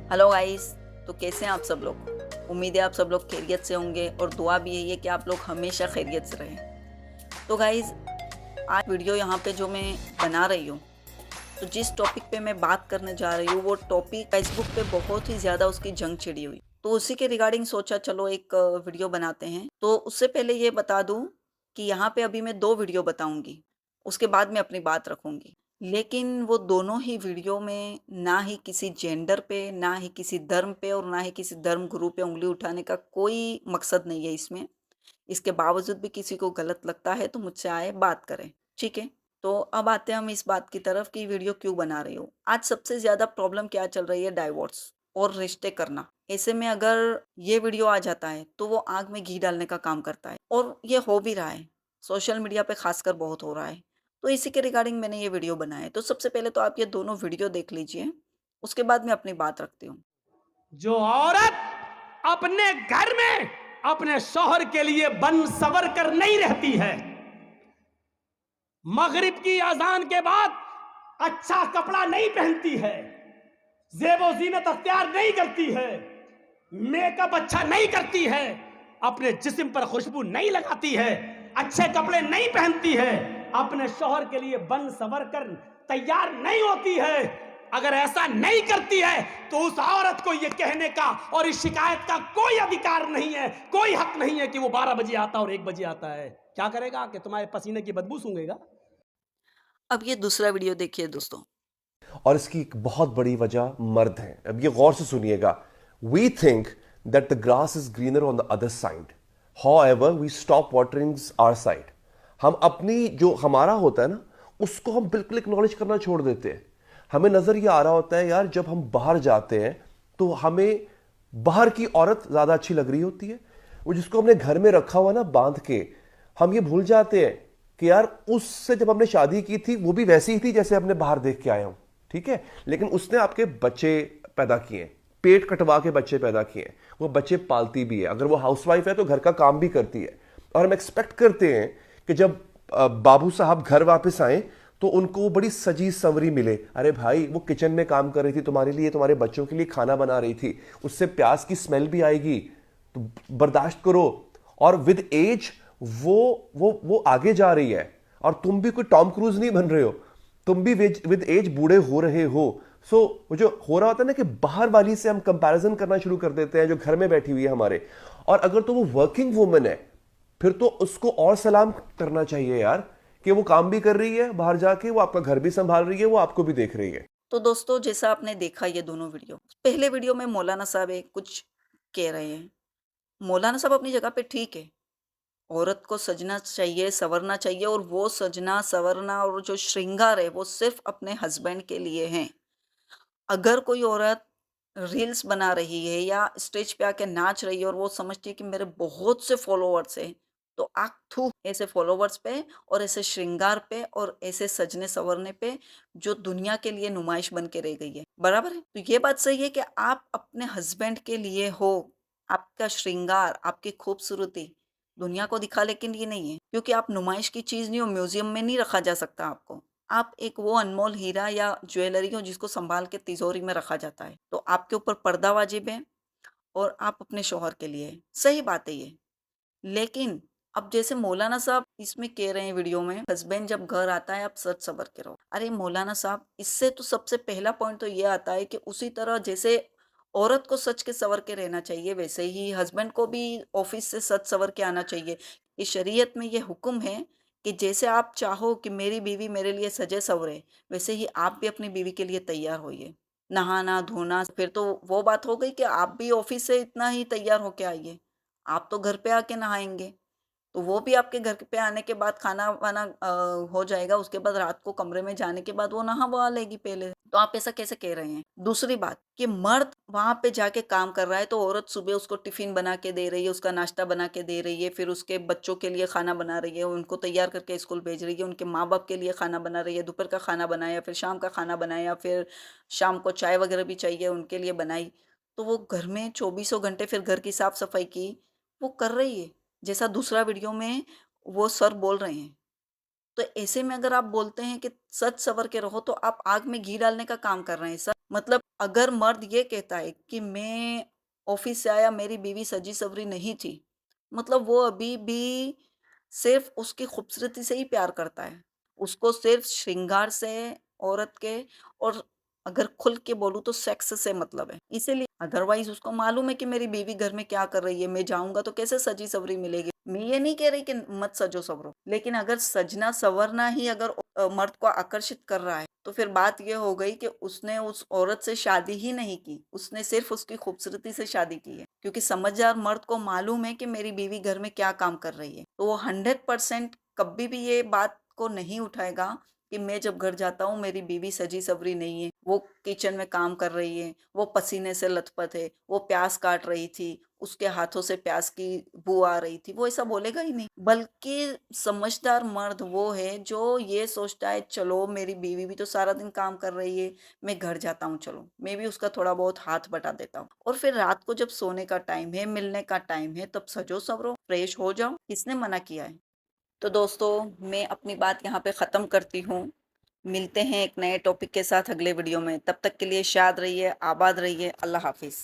Hello guys. तो कैसे हैं आप सब लोग? उम्मीद है आप सब लोग खैरियत से होंगे और दुआ भी यही है कि आप लोग हमेशा खैरियत से रहें। तो गाइस, आज वीडियो यहाँ पे जो मैं बना रही हूँ, तो जिस टॉपिक पे मैं बात करने जा रही हूँ वो टॉपिक फेसबुक पे बहुत ही ज़्यादा उसकी जंग छिड़ी हुई। तो उसी के रिगार्डिंग सोचा चलो एक वीडियो बनाते हैं। तो उससे पहले ये बता दूँ कि यहाँ पे अभी मैं 2 वीडियो बताऊँगी, उसके बाद मैं अपनी बात रखूँगी। लेकिन वो दोनों ही वीडियो में ना ही किसी जेंडर पे, ना ही किसी धर्म पे और ना ही किसी धर्म गुरु पे उँगली उठाने का कोई मकसद नहीं है इसमें। इसके बावजूद भी किसी को गलत लगता है तो मुझसे आए बात करें, ठीक है? तो अब आते हैं हम इस बात की तरफ कि वीडियो क्यों बना रही हूँ। आज सबसे ज़्यादा प्रॉब्लम क्या चल रही है? डाइवोर्स और रिश्ते करना। ऐसे में अगर ये वीडियो आ जाता है तो वो आग में घी डालने का काम करता है और ये हो भी रहा है। सोशल मीडिया पे खासकर बहुत हो रहा है। तो इसी के रिगार्डिंग मैंने ये वीडियो बनाया है। तो सबसे पहले तो आप ये दोनों वीडियो देख लीजिए, उसके बाद मैं अपनी बात रखती हूँ। जो औरत अपने घर में अपने शौहर के लिए बन सवर कर नहीं रहती है, मगरिब की अजान के बाद अच्छा कपड़ा नहीं पहनती है, जेबो जीनत अख्तियार नहीं करती है, मेकअप अच्छा नहीं करती है, अपने जिस्म पर खुशबू नहीं लगाती है, अच्छे कपड़े नहीं पहनती है, अपने शौहर के लिए बन सवर कर तैयार नहीं होती है, अगर ऐसा नहीं करती है तो उस औरत को यह कहने का और इस शिकायत का कोई अधिकार नहीं है, कोई हक नहीं है कि वो 12 बजे आता और 1 बजे आता है। क्या करेगा? कि तुम्हारे पसीने की बदबू सूंघेगा। अब ये दूसरा वीडियो देखिए दोस्तों। और इसकी एक बहुत बड़ी वजह मर्द है। अब ये गौर से सुनिएगा। We think that the grass is greener on the other side, however we stop watering our side. हम अपनी जो हमारा होता है ना, उसको हम बिल्कुल एक्नॉलेज करना छोड़ देते हैं। हमें नजर ये आ रहा होता है यार, जब हम बाहर जाते हैं तो हमें बाहर की औरत ज्यादा अच्छी लग रही होती है। वो जिसको हमने घर में रखा हुआ ना बांध के, हम ये भूल जाते हैं कि यार उससे जब हमने शादी की थी वो भी वैसी ही थी जैसे हमने बाहर देख के आया हूं। ठीक है, लेकिन उसने आपके बच्चे पैदा किए, पेट कटवा के बच्चे पैदा किए, वो बच्चे पालती भी है। अगर वो हाउसवाइफ है तो घर का काम भी करती है। और हम एक्सपेक्ट करते हैं कि जब बाबू साहब घर वापस आए तो उनको बड़ी सजी संवरी मिले। अरे भाई, वो किचन में काम कर रही थी तुम्हारे लिए, तुम्हारे बच्चों के लिए खाना बना रही थी, उससे प्याज की स्मेल भी आएगी, तो बर्दाश्त करो। और विद एज वो आगे जा रही है, और तुम भी कोई टॉम क्रूज नहीं बन रहे हो, तुम भी विद एज बूढ़े हो रहे हो। सो वो जो हो रहा होता है ना कि बाहर वाली से हम कंपैरिजन करना शुरू कर देते हैं जो घर में बैठी हुई है हमारे। और अगर तो वो वर्किंग वुमन है, फिर तो उसको और सलाम करना चाहिए यार, कि वो काम भी कर रही है बाहर जाके, वो आपका घर भी संभाल रही है, वो आपको भी देख रही है। तो दोस्तों, जैसा आपने देखा ये दोनों वीडियो, पहले वीडियो में मौलाना साहब एक कुछ कह रहे हैं। मौलाना साहब अपनी जगह पे ठीक है, औरत को सजना चाहिए, संवरना चाहिए और वो सजना संवरना और जो श्रृंगार है वो सिर्फ अपने हस्बैंड के लिए है। अगर कोई औरत रील्स बना रही है या स्टेज पे आके नाच रही है और वो समझती है कि मेरे बहुत से फॉलोवर्स हैं, तो आग थू ऐसे फॉलोवर्स पे और ऐसे श्रृंगार पे और ऐसे सजने संवरने पे जो दुनिया के लिए नुमाइश बन के रह गई है। बराबर है? तो ये बात सही है कि आप अपने हस्बैंड के लिए हो, आपका श्रृंगार, आपकी खूबसूरती दुनिया को दिखाने के लिए नहीं है, क्योंकि आप नुमाइश की चीज़ नहीं हो, म्यूज़ियम में नहीं रखा जा सकता आपको। आप एक वो अनमोल हीरा या ज्वेलरी हो जिसको सँभाल के तिजोरी में रखा जाता है। तो आपके ऊपर पर्दा वाजिब है और आप अपने शौहर के लिए है। सही बात है ये। लेकिन अब जैसे मौलाना साहब इसमें कह रहे हैं वीडियो में, हस्बैंड जब घर आता है आप सच सवर के रहो। अरे मौलाना साहब, इससे तो सबसे पहला पॉइंट तो ये आता है कि उसी तरह जैसे औरत को सच के सवर के रहना चाहिए, वैसे ही हस्बैंड को भी ऑफिस से सच सवर के आना चाहिए। इस शरीयत में ये हुक्म है कि जैसे आप चाहो कि मेरी बीवी मेरे लिए सजे सवरे, वैसे ही आप भी अपनी बीवी के लिए तैयार होइए। नहाना धोना फिर तो वो बात हो गई कि आप भी ऑफिस से इतना ही तैयार होके आइए। आप तो घर पे आके नहाएँगे, तो वो भी आपके घर पे आने के बाद खाना-वाना हो जाएगा, उसके बाद रात को कमरे में जाने के बाद वो नहा-वहा लेगी पहले। तो आप ऐसा कैसे कह रहे हैं? दूसरी बात कि मर्द वहाँ पे जाके काम कर रहा है, तो औरत सुबह उसको टिफ़िन बना के दे रही है, उसका नाश्ता बना के दे रही है, फिर उसके बच्चों के लिए खाना बना रही है, उनको तैयार करके स्कूल भेज रही है, उनके माँ-बाप के लिए खाना बना रही है, दोपहर का खाना बनाया, फिर शाम का खाना बनाया, फिर शाम को चाय वगैरह भी चाहिए, उनके लिए बनाई। तो वो घर में चौबीसों घंटे फिर घर की साफ-सफाई की, वो कर रही है। जैसा दूसरा वीडियो में वो सर बोल रहे हैं। तो ऐसे में अगर आप बोलते हैं कि सच सवर के रहो, तो आप आग में घी डालने का काम कर रहे हैं सर। मतलब अगर मर्द ये कहता है कि मैं ऑफिस से आया मेरी बीवी सजी-सवरी नहीं थी, मतलब वो अभी भी सिर्फ़ उसकी खूबसूरती से ही प्यार करता है। उसको सिर्फ़ श्रृंगार से औरत के और अगर खुल के बोलूँ तो सेक्स से मतलब है। इसीलिए अदरवाइज़ उसको मालूम है कि मेरी बीवी घर में क्या कर रही है, मैं जाऊँगा तो कैसे सजी-सवरी मिलेगी। मैं ये नहीं कह रही कि मत सजो-सवरो, लेकिन अगर सजना-संवरना ही अगर मर्द को आकर्षित कर रहा है, तो फिर बात ये हो गई कि उसने उस औरत से शादी ही नहीं की, उसने सिर्फ़ उसकी खूबसूरती से शादी की है। क्योंकि समझदार मर्द को मालूम है कि मेरी बीवी घर में क्या काम कर रही है, तो वो 100% कभी भी ये बात को नहीं उठाएगा कि मैं जब घर जाता हूँ मेरी बीवी सजी-सवरी नहीं है, वो किचन में काम कर रही है, वो पसीने से लथपथ है, वो प्याज काट रही थी, उसके हाथों से प्याज की बू आ रही थी, वो ऐसा बोलेगा ही नहीं। बल्कि समझदार मर्द वो है जो ये सोचता है चलो मेरी बीवी भी तो सारा दिन काम कर रही है, मैं घर जाता हूँ चलो, मैं भी उसका थोड़ा बहुत हाथ बटा देता हूँ। और फिर रात को जब सोने का टाइम है, मिलने का टाइम है, तब सजो-सवरो, फ्रेश हो जाओ, किसने मना किया है? तो दोस्तों मैं अपनी बात यहाँ पे ख़त्म करती हूँ। मिलते हैं एक नए टॉपिक के साथ अगले वीडियो में। तब तक के लिए शाद रहिए, आबाद रहिए। अल्लाह हाफ़िज़।